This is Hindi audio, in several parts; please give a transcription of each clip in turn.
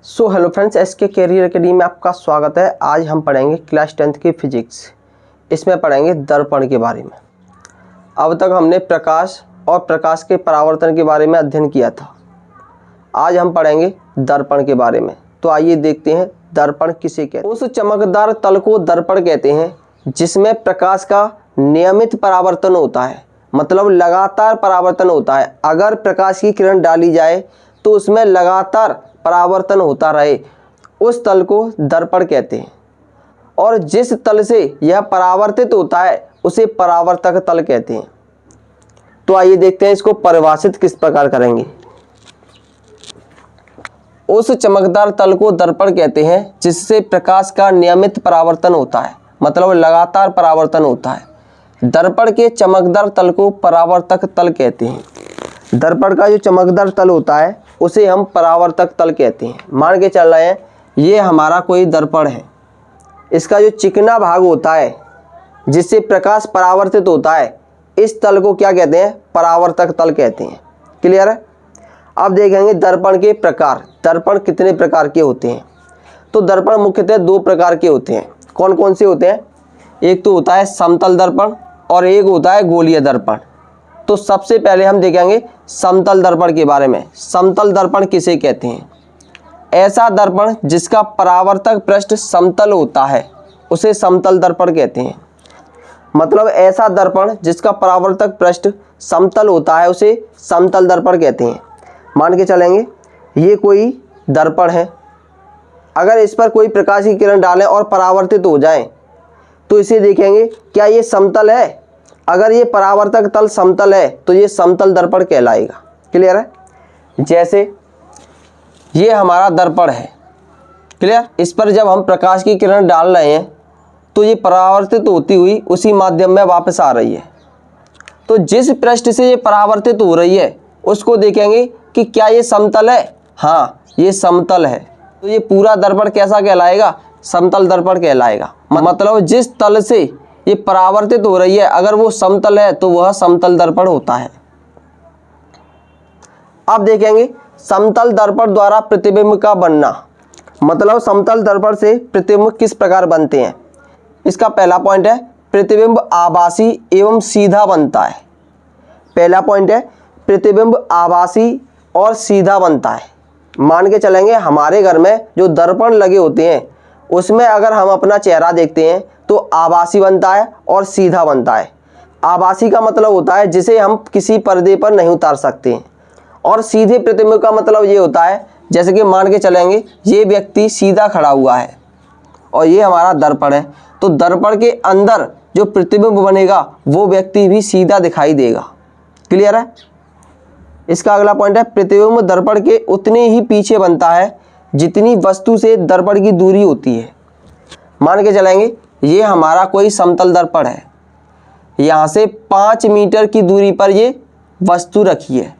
Hello friends, SK career academy में आपका स्वागत है। आज हम पढ़ेंगे क्लास 10th की फिजिक्स। इसमें पढ़ेंगे दर्पण के बारे में। अब तक हमने प्रकाश और प्रकाश के परावर्तन के बारे में अध्ययन किया था। आज हम पढ़ेंगे दर्पण के बारे में। तो आइए देखते हैं दर्पण किसे कहते हैं। उस चमकदार तल को दर्पण कहते हैं जिसमें प्रकाश का नियमित परावर्तन होता है, मतलब लगातार परावर्तन होता है। अगर प्रकाश की किरण डाली जाए तो उसमें लगातार परावर्तन होता रहे, उस तल को दर्पण कहते हैं। और जिस तल से यह परावर्तित होता है उसे परावर्तक तल कहते हैं। तो आइए देखते हैं इसको परिभाषित किस प्रकार करेंगे। उस चमकदार तल को दर्पण कहते हैं जिससे प्रकाश का नियमित परावर्तन होता है, मतलब लगातार परावर्तन होता है। दर्पण के चमकदार तल को परावर्तक तल कहते हैं। दर्पण का जो चमकदार तल होता है उसे हम परावर्तक तल कहते हैं। मान के चल रहे हैं ये हमारा कोई दर्पण है, इसका जो चिकना भाग होता है जिससे प्रकाश परावर्तित होता है, इस तल को क्या कहते हैं? परावर्तक तल कहते हैं। क्लियर है? अब देखेंगे दर्पण के प्रकार। दर्पण कितने प्रकार के होते हैं? तो दर्पण मुख्यतः दो प्रकार के होते हैं। कौन कौन से होते हैं? एक तो होता है समतल दर्पण और एक होता है गोलीय दर्पण। तो सबसे पहले हम देखेंगे समतल दर्पण के बारे में। समतल दर्पण किसे कहते हैं? ऐसा दर्पण जिसका परावर्तक पृष्ठ समतल होता है उसे समतल दर्पण कहते हैं। मतलब ऐसा दर्पण जिसका परावर्तक पृष्ठ समतल होता है उसे समतल दर्पण कहते हैं। मान के चलेंगे ये कोई दर्पण है, अगर इस पर कोई प्रकाश की किरण डालें और परावर्तित हो जाए तो इसे देखेंगे क्या ये समतल है। अगर ये परावर्तक तल समतल है तो ये समतल दर्पण कहलाएगा। क्लियर है? जैसे ये हमारा दर्पण है, क्लियर। इस पर जब हम प्रकाश की किरण डाल रहे हैं तो ये परावर्तित होती हुई उसी माध्यम में वापस आ रही है। तो जिस पृष्ठ से ये परावर्तित हो रही है उसको देखेंगे कि क्या ये समतल है। हाँ, ये समतल है। तो ये पूरा दर्पण कैसा कहलाएगा? समतल दर्पण कहलाएगा। मतलब जिस तल से ये परावर्तित हो रही है अगर वो समतल है तो वह समतल दर्पण होता है। अब देखेंगे समतल दर्पण द्वारा प्रतिबिंब का बनना। मतलब समतल दर्पण से प्रतिबिंब किस प्रकार बनते हैं। इसका पहला पॉइंट है प्रतिबिंब आभासी एवं सीधा बनता है। पहला पॉइंट है प्रतिबिंब आभासी और सीधा बनता है। मान के चलेंगे हमारे घर में जो दर्पण लगे होते हैं उसमें अगर हम अपना चेहरा देखते हैं तो आभासी बनता है और सीधा बनता है। आभासी का मतलब होता है जिसे हम किसी पर्दे पर नहीं उतार सकते हैं, और सीधे प्रतिबिंब का मतलब ये होता है जैसे कि मान के चलेंगे ये व्यक्ति सीधा खड़ा हुआ है और ये हमारा दर्पण है, तो दर्पण के अंदर जो प्रतिबिंब बनेगा वो व्यक्ति भी सीधा दिखाई देगा। क्लियर है? इसका अगला पॉइंट है प्रतिबिंब दर्पण के उतने ही पीछे बनता है जितनी वस्तु से दर्पण की दूरी होती है। मान के चलेंगे ये हमारा कोई समतल दर्पण है, यहाँ से 5 मीटर की दूरी पर ये वस्तु रखी है,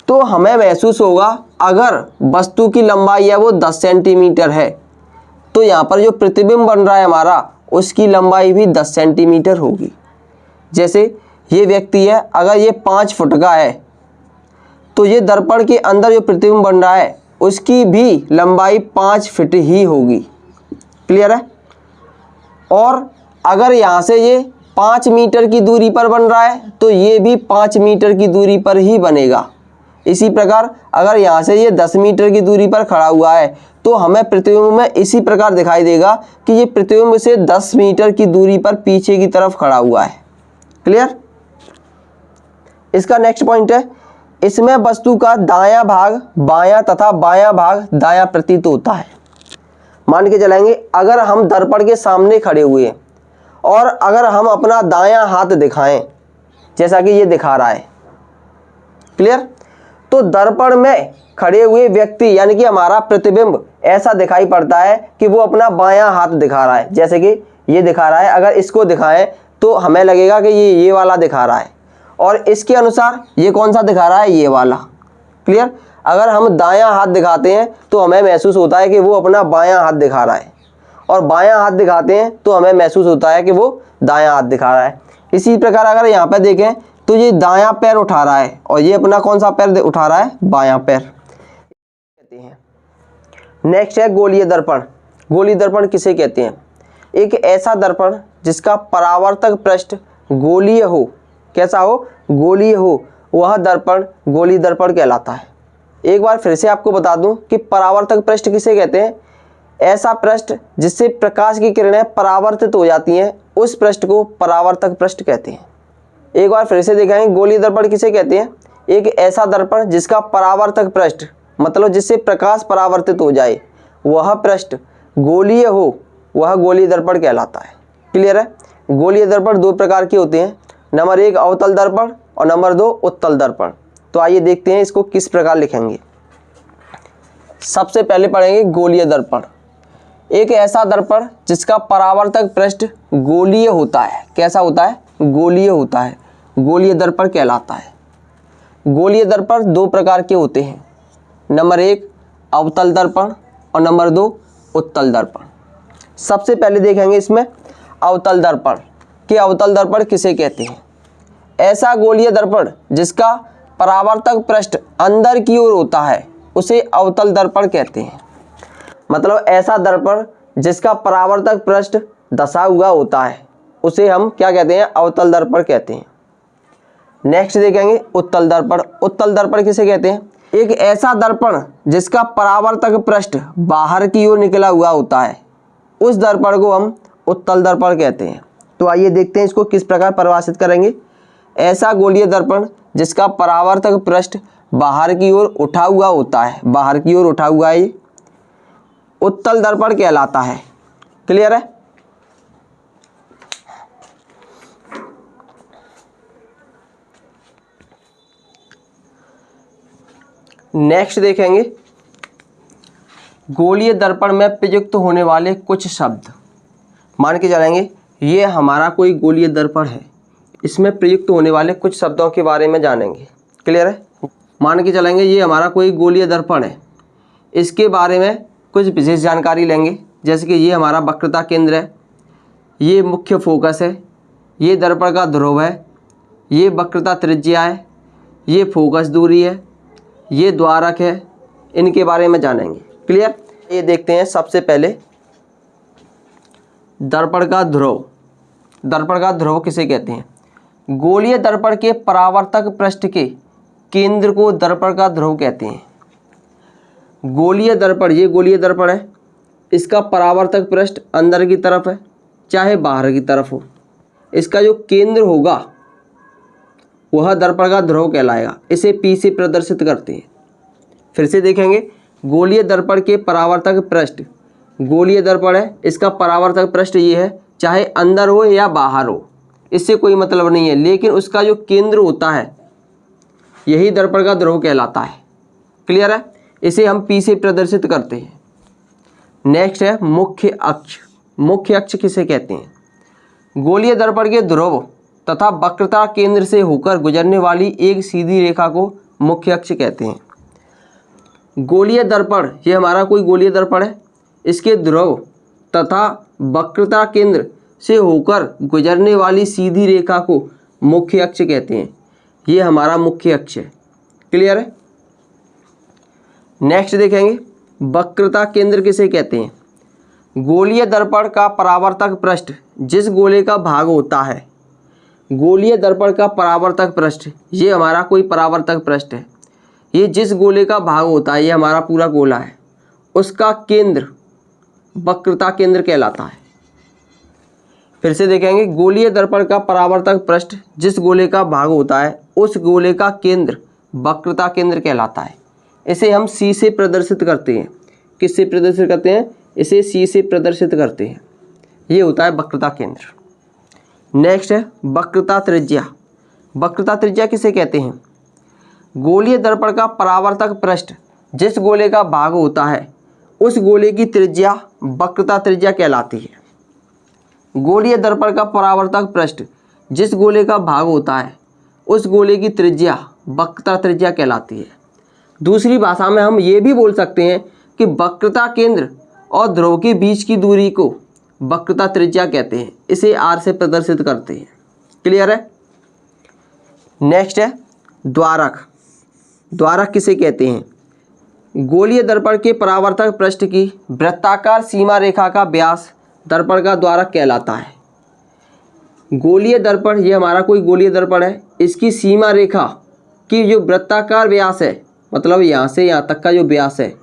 तो हमें महसूस होगा अगर वस्तु की लंबाई है वो 10 सेंटीमीटर है तो यहाँ पर जो प्रतिबिंब बन रहा है हमारा उसकी लंबाई भी 10 सेंटीमीटर होगी। जैसे ये व्यक्ति है, अगर ये 5 फुट का है तो ये दर्पण के अंदर जो प्रतिबिंब बन रहा है उसकी भी लंबाई 5 फीट ही होगी। क्लियर है? और अगर यहाँ से ये 5 मीटर की दूरी पर बन रहा है तो ये भी 5 मीटर की दूरी पर ही बनेगा। इसी प्रकार अगर यहाँ से ये 10 मीटर की दूरी पर खड़ा हुआ है तो हमें प्रतिबिंब में इसी प्रकार दिखाई देगा कि ये प्रतिबिंब से 10 मीटर की दूरी पर पीछे की तरफ खड़ा हुआ है। क्लियर? इसका नेक्स्ट पॉइंट है इसमें वस्तु का दायां भाग बायां तथा बायां भाग दायां प्रतीत होता है। मान के चलेंगे अगर हम दर्पण के सामने खड़े हुए हैं और अगर हम अपना दायां हाथ दिखाएं जैसा कि ये दिखा रहा है, क्लियर, तो दर्पण में खड़े हुए व्यक्ति यानी कि हमारा प्रतिबिंब ऐसा दिखाई पड़ता है कि वो अपना बायां हाथ दिखा रहा है। जैसे कि ये दिखा रहा है, अगर इसको दिखाएं तो हमें लगेगा कि ये वाला दिखा रहा है, और इसके अनुसार ये कौन सा दिखा रहा है? ये वाला। क्लियर? अगर हम दायां हाथ दिखाते हैं तो हमें महसूस होता है कि वो अपना बायां हाथ दिखा रहा है, और बायां हाथ दिखाते हैं तो हमें महसूस होता है कि वो दायां हाथ दिखा रहा है। इसी प्रकार अगर यहाँ पे देखें तो ये दायां पैर उठा रहा है और ये अपना कौन सा पैर उठा रहा है? बायां पैर कहते हैं। नेक्स्ट है गोलीय दर्पण। गोलीय दर्पण किसे कहते हैं? एक ऐसा दर्पण जिसका परावर्तक पृष्ठ गोलीय हो। कैसा हो? गोलीय हो, वह दर्पण गोलीय दर्पण कहलाता है। एक बार फिर से आपको बता दूं कि परावर्तक पृष्ठ किसे कहते हैं? ऐसा पृष्ठ जिससे प्रकाश की किरणें परावर्तित हो जाती हैं, उस पृष्ठ को परावर्तक पृष्ठ कहते हैं। एक बार फिर से देखेंगे, गोलीय दर्पण किसे कहते हैं? एक ऐसा दर्पण जिसका परावर्तक पृष्ठ, मतलब जिससे प्रकाश परावर्तित हो जाए, वह पृष्ठ गोलीय हो, वह गोलीय दर्पण कहलाता है। क्लियर है? गोलीय दर्पण दो प्रकार के होते हैं, नंबर 1 अवतल दर्पण और नंबर 2 उत्तल दर्पण। तो आइए देखते हैं इसको किस प्रकार लिखेंगे। सबसे पहले पढ़ेंगे गोलीय दर्पण। एक ऐसा दर्पण जिसका परावर्तक पृष्ठ गोलीय होता है। कैसा होता है? गोलीय होता है, गोलीय दर्पण कहलाता है। गोलीय दर्पण दो प्रकार के होते हैं, नंबर 1 अवतल दर्पण और नंबर 2 उत्तल दर्पण। सबसे पहले देखेंगे इसमें अवतल दर्पण कि अवतल दर्पण किसे कहते हैं। ऐसा गोलीय दर्पण जिसका परावर्तक पृष्ठ अंदर की ओर होता है, उसे अवतल दर्पण कहते हैं। मतलब ऐसा दर्पण जिसका परावर्तक पृष्ठ धंसा हुआ होता है, उसे हम क्या कहते हैं? अवतल दर्पण कहते हैं। नेक्स्ट देखेंगे उत्तल दर्पण। उत्तल दर्पण किसे कहते हैं? एक ऐसा दर्पण जिसका परावर्तक पृष्ठ बाहर की ओर निकला हुआ होता है, उस दर्पण को हम उत्तल दर्पण कहते हैं। तो आइए देखते हैं इसको किस प्रकार परिभाषित करेंगे। ऐसा गोलीय दर्पण जिसका परावर्तक पृष्ठ बाहर की ओर उठा हुआ होता है, बाहर की ओर उठा हुआ है, उत्तल दर्पण कहलाता है। क्लियर है? नेक्स्ट देखेंगे गोलीय दर्पण में प्रयुक्त होने वाले कुछ शब्द। मान के चलेंगे ये हमारा कोई गोलीय दर्पण है, इसमें प्रयुक्त होने वाले कुछ शब्दों के बारे में जानेंगे। क्लियर है? मान के चलेंगे ये हमारा कोई गोलीय दर्पण है, इसके बारे में कुछ विशेष जानकारी लेंगे। जैसे कि ये हमारा वक्रता केंद्र है, ये मुख्य फोकस है, ये दर्पण का ध्रुव है, ये वक्रता त्रिज्या है, ये फोकस दूरी है, ये द्वारक है, इनके बारे में जानेंगे। क्लियर? ये देखते हैं सबसे पहले दर्पण का ध्रुव। दर्पण का ध्रुव किसे कहते हैं? गोलीय दर्पण के परावर्तक पृष्ठ के केंद्र को दर्पण का ध्रुव कहते हैं। गोलीय दर्पण, ये गोलीय दर्पण है, इसका परावर्तक पृष्ठ अंदर की तरफ है चाहे बाहर की तरफ हो, इसका जो केंद्र होगा वह दर्पण का ध्रुव कहलाएगा। इसे P से प्रदर्शित करते हैं। फिर से देखेंगे गोलीय दर्पण के परावर्तक पृष्ठ, गोलीय दर्पण है, इसका परावर्तक पृष्ठ ये है, चाहे अंदर हो या बाहर हो, इससे कोई मतलब नहीं है, लेकिन उसका जो केंद्र होता है यही दर्पण का ध्रुव कहलाता है। क्लियर है? इसे हम P से प्रदर्शित करते हैं। नेक्स्ट है मुख्य अक्ष। मुख्य अक्ष किसे कहते हैं? गोलीय दर्पण के ध्रुव तथा वक्रता केंद्र से होकर गुजरने वाली एक सीधी रेखा को मुख्य अक्ष कहते हैं। गोलीय दर्पण, ये हमारा कोई गोलीय दर्पण है, इसके ध्रुव तथा वक्रता केंद्र से होकर गुजरने वाली सीधी रेखा को मुख्य अक्ष कहते हैं। ये हमारा मुख्य अक्ष है। क्लियर है? नेक्स्ट देखेंगे वक्रता केंद्र किसे कहते हैं? गोलीय दर्पण का परावर्तक पृष्ठ जिस गोले का भाग होता है, गोलीय दर्पण का परावर्तक पृष्ठ, ये हमारा कोई परावर्तक पृष्ठ है, ये जिस गोले का भाग होता है, ये हमारा पूरा गोला है, उसका केंद्र वक्रता केंद्र कहलाता है। फिर से देखेंगे गोलीय दर्पण का परावर्तक पृष्ठ जिस गोले का भाग होता है, उस गोले का केंद्र वक्रता केंद्र कहलाता है। इसे हम C से प्रदर्शित करते हैं। किससे प्रदर्शित करते हैं? इसे C से प्रदर्शित करते हैं। ये होता है वक्रता केंद्र। नेक्स्ट है वक्रता त्रिज्या। वक्रता त्रिज्या किसे कहते हैं? गोलीय दर्पण का परावर्तक पृष्ठ जिस गोले का भाग होता है, उस गोले की त्रिज्या वक्रता त्रिज्या कहलाती है। गोलीय दर्पण का परावर्तक पृष्ठ जिस गोले का भाग होता है, उस गोले की त्रिज्या वक्रता त्रिज्या कहलाती है। दूसरी भाषा में हम ये भी बोल सकते हैं कि वक्रता केंद्र और ध्रुव के बीच की दूरी को वक्रता त्रिज्या कहते हैं। इसे R से प्रदर्शित करते हैं। क्लियर है? नेक्स्ट है द्वारक। द्वारक किसे कहते हैं? गोलीय दर्पण के परावर्तक पृष्ठ की वृत्ताकार सीमा रेखा का व्यास दर्पण का द्वारक कहलाता है। गोलीय दर्पण, ये हमारा कोई गोलीय दर्पण है, इसकी सीमा रेखा की जो वृत्ताकार व्यास है, मतलब यहाँ से यहाँ तक का जो व्यास है,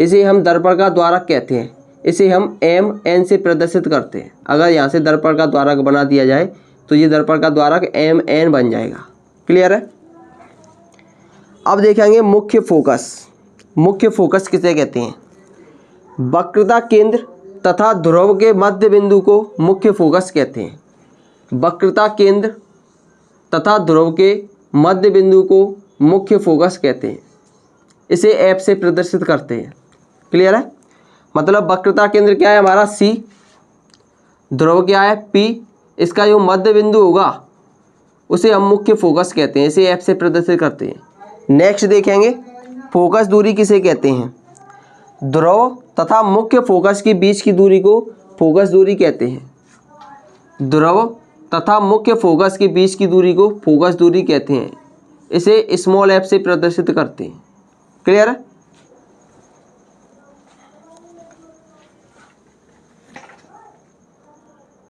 इसे हम दर्पण का द्वारक कहते हैं। इसे हम MN से प्रदर्शित करते हैं। अगर यहाँ से दर्पण का द्वारक बना दिया जाए तो ये दर्पण का द्वारक MN बन जाएगा। क्लियर है। अब देखेंगे मुख्य फोकस। मुख्य फोकस किसे कहते हैं? वक्रता केंद्र तथा ध्रुव के मध्य बिंदु को मुख्य फोकस कहते हैं। वक्रता केंद्र तथा ध्रुव के मध्य बिंदु को मुख्य फोकस कहते हैं। इसे F से प्रदर्शित करते हैं। क्लियर है। मतलब वक्रता केंद्र क्या है हमारा C, ध्रुव क्या है P, इसका जो मध्य बिंदु होगा उसे हम मुख्य फोकस कहते हैं। इसे F से प्रदर्शित करते हैं। नेक्स्ट देखेंगे फोकस दूरी किसे कहते हैं? ध्रुव तथा मुख्य फोकस के बीच की दूरी को फोकस दूरी कहते हैं। ध्रुव तथा मुख्य फोकस के बीच की दूरी को फोकस दूरी कहते हैं। इसे स्मॉल f से प्रदर्शित करते हैं। क्लियर है।